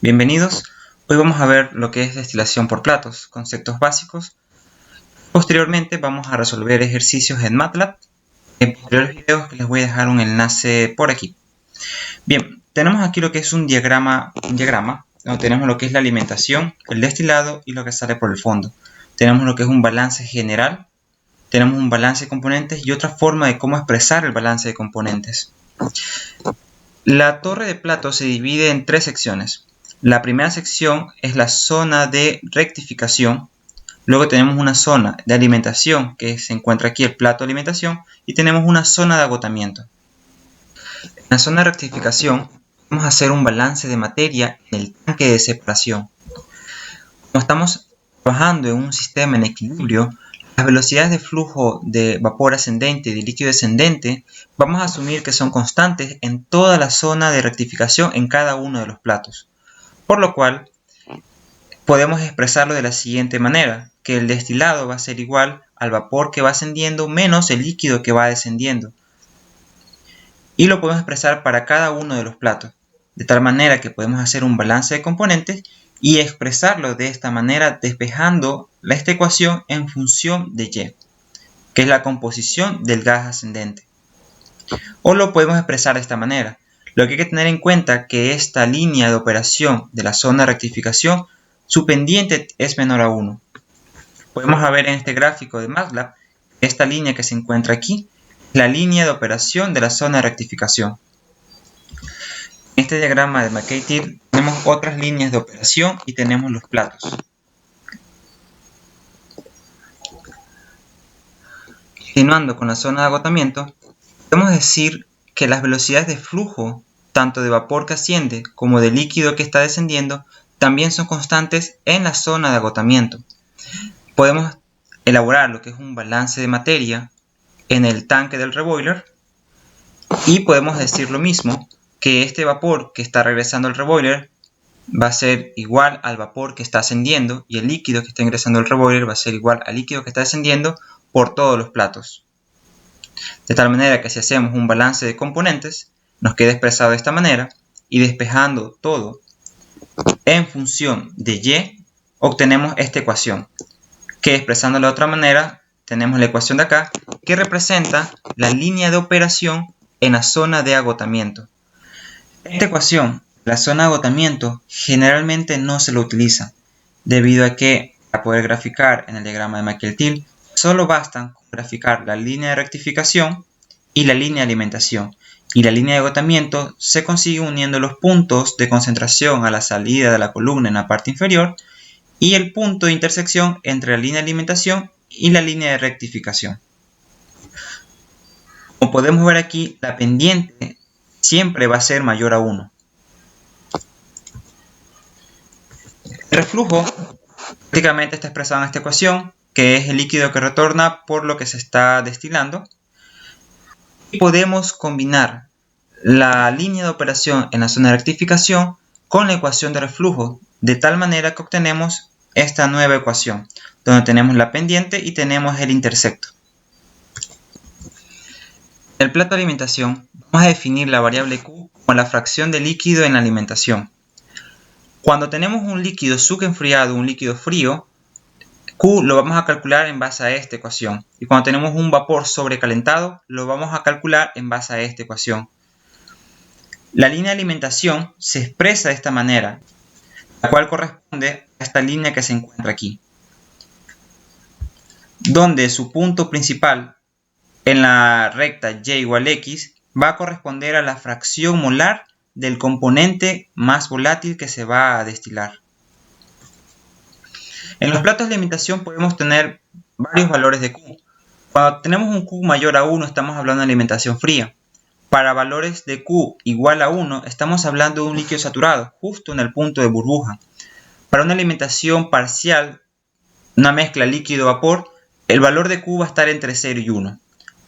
Bienvenidos, hoy vamos a ver lo que es destilación por platos, conceptos básicos. Posteriormente vamos a resolver ejercicios en MATLAB. En posteriores videos que les voy a dejar un enlace por aquí. Bien, tenemos aquí lo que es un diagrama donde tenemos lo que es la alimentación, el destilado y lo que sale por el fondo. Tenemos lo que es un balance general, tenemos un balance de componentes y otra forma de cómo expresar el balance de componentes. La torre de platos se divide en tres secciones. La primera sección es la zona de rectificación. Luego tenemos una zona de alimentación, que se encuentra aquí el plato de alimentación, y tenemos una zona de agotamiento. En la zona de rectificación vamos a hacer un balance de materia en el tanque de separación. Como estamos trabajando en un sistema en equilibrio, las velocidades de flujo de vapor ascendente y de líquido descendente vamos a asumir que son constantes en toda la zona de rectificación en cada uno de los platos. Por lo cual, podemos expresarlo de la siguiente manera, que el destilado va a ser igual al vapor que va ascendiendo menos el líquido que va descendiendo. Y lo podemos expresar para cada uno de los platos, de tal manera que podemos hacer un balance de componentes y expresarlo de esta manera despejando esta ecuación en función de Y, que es la composición del gas ascendente. O lo podemos expresar de esta manera. Lo que hay que tener en cuenta es que esta línea de operación de la zona de rectificación, su pendiente es menor a 1. Podemos ver en este gráfico de MATLAB, esta línea que se encuentra aquí, la línea de operación de la zona de rectificación. En este diagrama de Mercator tenemos otras líneas de operación y tenemos los platos. Continuando con la zona de agotamiento, podemos decir que las velocidades de flujo, tanto de vapor que asciende como de líquido que está descendiendo, también son constantes en la zona de agotamiento. Podemos elaborar lo que es un balance de materia en el tanque del reboiler y podemos decir lo mismo, que este vapor que está regresando al reboiler va a ser igual al vapor que está ascendiendo y el líquido que está ingresando al reboiler va a ser igual al líquido que está descendiendo por todos los platos. De tal manera que si hacemos un balance de componentes, nos queda expresado de esta manera y despejando todo en función de Y, obtenemos esta ecuación, que expresándola de otra manera, tenemos la ecuación de acá, que representa la línea de operación en la zona de agotamiento. Esta ecuación, la zona de agotamiento, generalmente no se lo utiliza, debido a que para poder graficar en el diagrama de Mercator, solo bastan con graficar la línea de rectificación y la línea de alimentación. Y la línea de agotamiento se consigue uniendo los puntos de concentración a la salida de la columna en la parte inferior y el punto de intersección entre la línea de alimentación y la línea de rectificación. Como podemos ver aquí, la pendiente siempre va a ser mayor a 1. El reflujo prácticamente está expresado en esta ecuación, que es el líquido que retorna por lo que se está destilando. Y podemos combinar la línea de operación en la zona de rectificación con la ecuación de reflujo, de tal manera que obtenemos esta nueva ecuación, donde tenemos la pendiente y tenemos el intersecto. En el plato de alimentación vamos a definir la variable Q como la fracción de líquido en la alimentación. Cuando tenemos un líquido subenfriado, un líquido frío, Q lo vamos a calcular en base a esta ecuación. Y cuando tenemos un vapor sobrecalentado, lo vamos a calcular en base a esta ecuación. La línea de alimentación se expresa de esta manera, la cual corresponde a esta línea que se encuentra aquí, donde su punto principal en la recta Y igual X va a corresponder a la fracción molar del componente más volátil que se va a destilar. En los platos de alimentación podemos tener varios valores de Q. Cuando tenemos un Q mayor a 1 estamos hablando de alimentación fría. Para valores de Q igual a 1 estamos hablando de un líquido saturado, justo en el punto de burbuja. Para una alimentación parcial, una mezcla líquido-vapor, el valor de Q va a estar entre 0 y 1.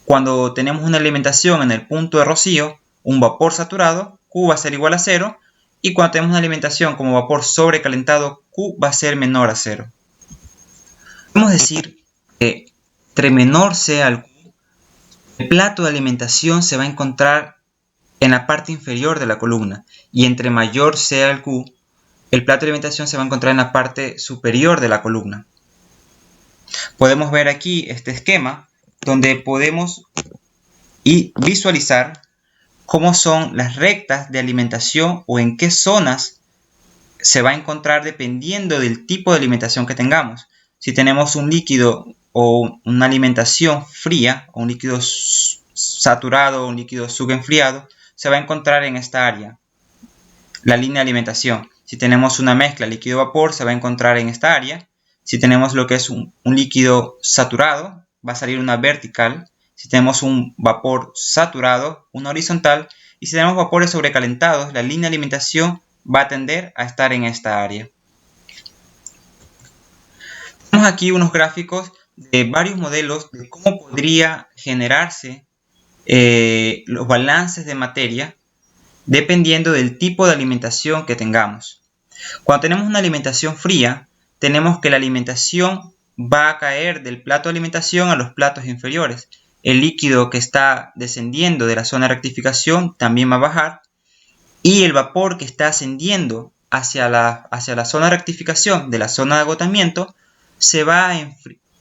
Cuando tenemos una alimentación en el punto de rocío, un vapor saturado, Q va a ser igual a 0. Y cuando tenemos una alimentación como vapor sobrecalentado, Q va a ser menor a 0. Podemos decir que entre menor sea el Q, el plato de alimentación se va a encontrar en la parte inferior de la columna. Y entre mayor sea el Q, el plato de alimentación se va a encontrar en la parte superior de la columna. Podemos ver aquí este esquema donde podemos visualizar cómo son las rectas de alimentación o en qué zonas se va a encontrar dependiendo del tipo de alimentación que tengamos. Si tenemos un líquido o una alimentación fría o un líquido saturado o un líquido subenfriado, se va a encontrar en esta área, la línea de alimentación. Si tenemos una mezcla líquido-vapor, se va a encontrar en esta área. Si tenemos lo que es un líquido saturado, va a salir una vertical. Si tenemos un vapor saturado, una horizontal. Y si tenemos vapores sobrecalentados, la línea de alimentación va a tender a estar en esta área. Tenemos aquí unos gráficos de varios modelos de cómo podría generarse los balances de materia dependiendo del tipo de alimentación que tengamos. Cuando tenemos una alimentación fría, tenemos que la alimentación va a caer del plato de alimentación a los platos inferiores. El líquido que está descendiendo de la zona de rectificación también va a bajar y el vapor que está ascendiendo hacia la zona de rectificación de la zona de agotamiento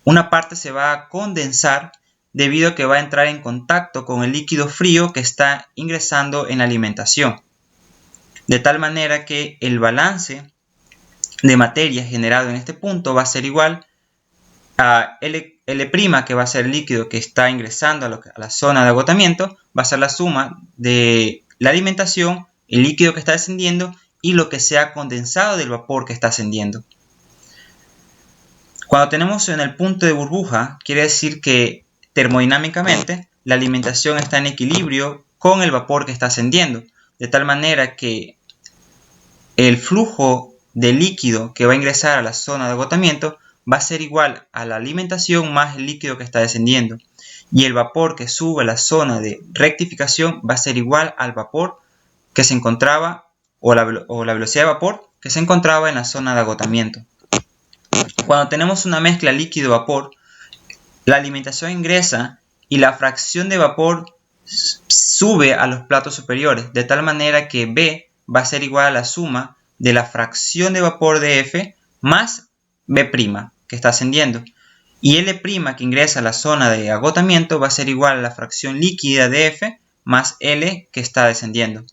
una parte se va a condensar debido a que va a entrar en contacto con el líquido frío que está ingresando en la alimentación. De tal manera que el balance de materia generado en este punto va a ser igual a L', que va a ser el líquido que está ingresando a la zona de agotamiento, va a ser la suma de la alimentación, el líquido que está descendiendo y lo que se ha condensado del vapor que está ascendiendo. Cuando tenemos en el punto de burbuja, quiere decir que termodinámicamente la alimentación está en equilibrio con el vapor que está ascendiendo, de tal manera que el flujo de líquido que va a ingresar a la zona de agotamiento va a ser igual a la alimentación más el líquido que está descendiendo, y el vapor que sube a la zona de rectificación va a ser igual al vapor que se encontraba o la velocidad de vapor que se encontraba en la zona de agotamiento. Cuando tenemos una mezcla líquido-vapor, la alimentación ingresa y la fracción de vapor sube a los platos superiores, de tal manera que B va a ser igual a la suma de la fracción de vapor de F más B' que está ascendiendo. Y L' que ingresa a la zona de agotamiento va a ser igual a la fracción líquida de F más L que está descendiendo.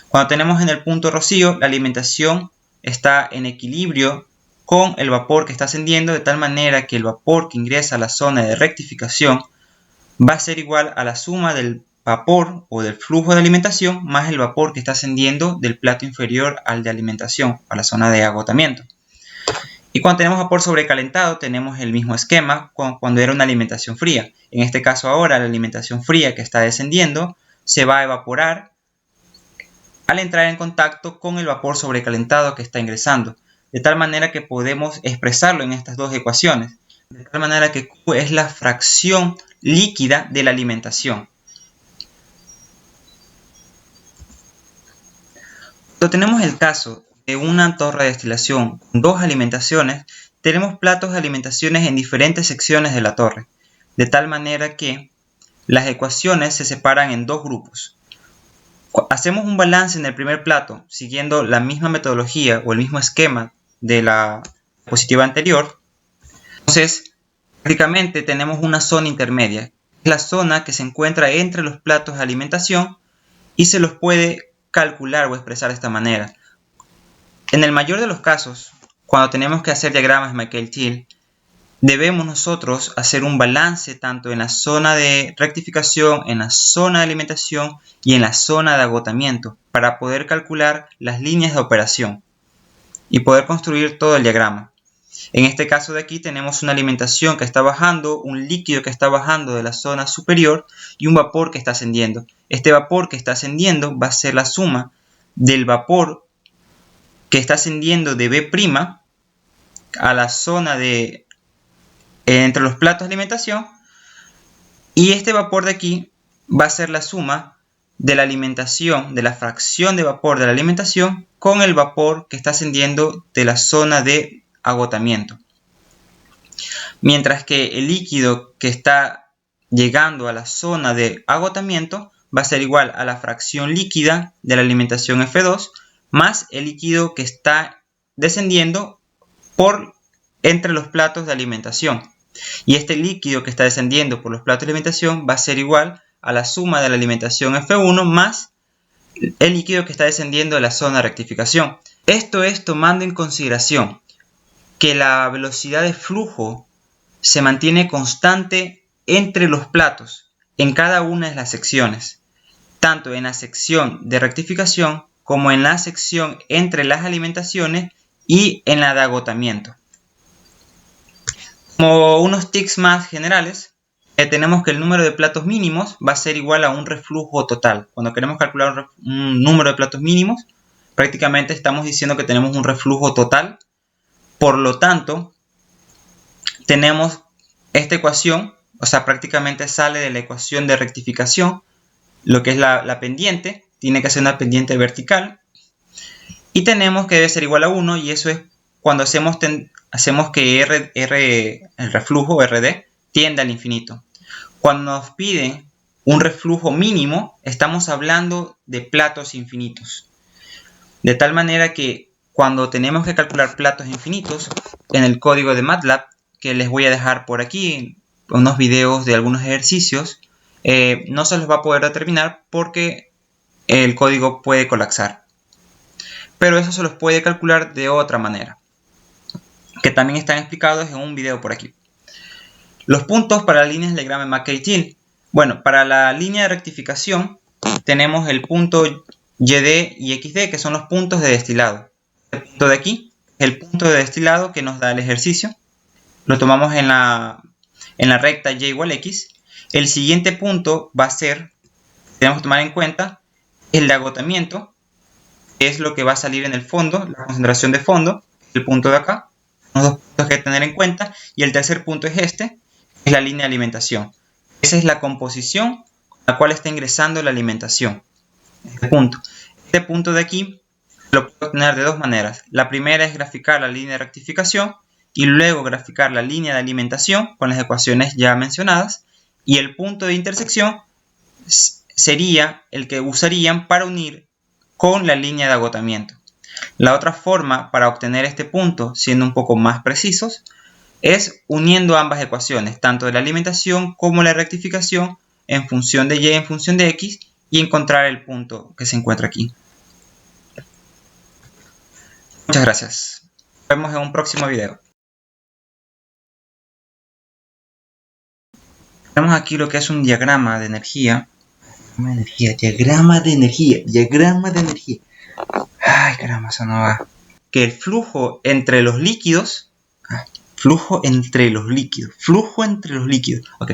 Cuando tenemos en el punto rocío, la alimentación está en equilibrio con el vapor que está ascendiendo, de tal manera que el vapor que ingresa a la zona de rectificación va a ser igual a la suma del vapor o del flujo de alimentación más el vapor que está ascendiendo del plato inferior al de alimentación, a la zona de agotamiento. Y cuando tenemos vapor sobrecalentado, tenemos el mismo esquema cuando era una alimentación fría. En este caso ahora, la alimentación fría que está descendiendo se va a evaporar al entrar en contacto con el vapor sobrecalentado que está ingresando, de tal manera que podemos expresarlo en estas dos ecuaciones, de tal manera que Q es la fracción líquida de la alimentación. Cuando tenemos el caso de una torre de destilación con dos alimentaciones, tenemos platos de alimentaciones en diferentes secciones de la torre, de tal manera que las ecuaciones se separan en dos grupos. Hacemos un balance en el primer plato siguiendo la misma metodología o el mismo esquema de la diapositiva anterior. Entonces, prácticamente tenemos una zona intermedia, es la zona que se encuentra entre los platos de alimentación y se los puede calcular o expresar de esta manera. En el mayor de los casos, cuando tenemos que hacer diagramas Michael-Thiele, debemos nosotros hacer un balance tanto en la zona de rectificación, en la zona de alimentación y en la zona de agotamiento para poder calcular las líneas de operación y poder construir todo el diagrama. En este caso de aquí tenemos una alimentación que está bajando, un líquido que está bajando de la zona superior y un vapor que está ascendiendo. Este vapor que está ascendiendo va a ser la suma del vapor que está ascendiendo de B' a la zona de entre los platos de alimentación, y este vapor de aquí va a ser la suma de la alimentación, de la fracción de vapor de la alimentación con el vapor que está ascendiendo de la zona de agotamiento. Mientras que el líquido que está llegando a la zona de agotamiento va a ser igual a la fracción líquida de la alimentación F2 más el líquido que está descendiendo entre los platos de alimentación. Y este líquido que está descendiendo por los platos de alimentación va a ser igual a la suma de la alimentación F1 más el líquido que está descendiendo de la zona de rectificación. Esto es tomando en consideración que la velocidad de flujo se mantiene constante entre los platos en cada una de las secciones, tanto en la sección de rectificación como en la sección entre las alimentaciones y en la de agotamiento. Como unos tics más generales, tenemos que el número de platos mínimos va a ser igual a un reflujo total. Cuando queremos calcular un número de platos mínimos, prácticamente estamos diciendo que tenemos un reflujo total. Por lo tanto, tenemos esta ecuación, o sea, prácticamente sale de la ecuación de rectificación, lo que es la pendiente, tiene que ser una pendiente vertical. Y tenemos que debe ser igual a 1, y eso es cuando hacemos que el reflujo RD tiende al infinito. Cuando nos piden un reflujo mínimo, estamos hablando de platos infinitos. De tal manera que cuando tenemos que calcular platos infinitos, en el código de MATLAB, que les voy a dejar por aquí, unos videos de algunos ejercicios, no se los va a poder determinar porque el código puede colapsar. Pero eso se los puede calcular de otra manera, que también están explicados en un video por aquí. Los puntos para las líneas del diagrama de McKay-Thiele. Bueno, para la línea de rectificación tenemos el punto YD y XD, que son los puntos de destilado. El punto de aquí es el punto de destilado que nos da el ejercicio. Lo tomamos en la recta Y igual X. El siguiente punto va a ser, tenemos que tomar en cuenta, el de agotamiento, que es lo que va a salir en el fondo, la concentración de fondo, el punto de acá. Los dos puntos que hay que tener en cuenta. Y el tercer punto es este, es la línea de alimentación. Esa es la composición con la cual está ingresando la alimentación. Este punto de aquí lo puedo obtener de dos maneras. La primera es graficar la línea de rectificación y luego graficar la línea de alimentación con las ecuaciones ya mencionadas. Y el punto de intersección sería el que usarían para unir con la línea de agotamiento. La otra forma para obtener este punto, siendo un poco más precisos, es uniendo ambas ecuaciones, tanto de la alimentación como la rectificación, en función de Y en función de X, y encontrar el punto que se encuentra aquí. Muchas gracias. Nos vemos en un próximo video. Tenemos aquí lo que es un diagrama de energía. Diagrama de energía. Ay, caramba, eso no va. Que el flujo entre los líquidos. Flujo entre los líquidos. Ok.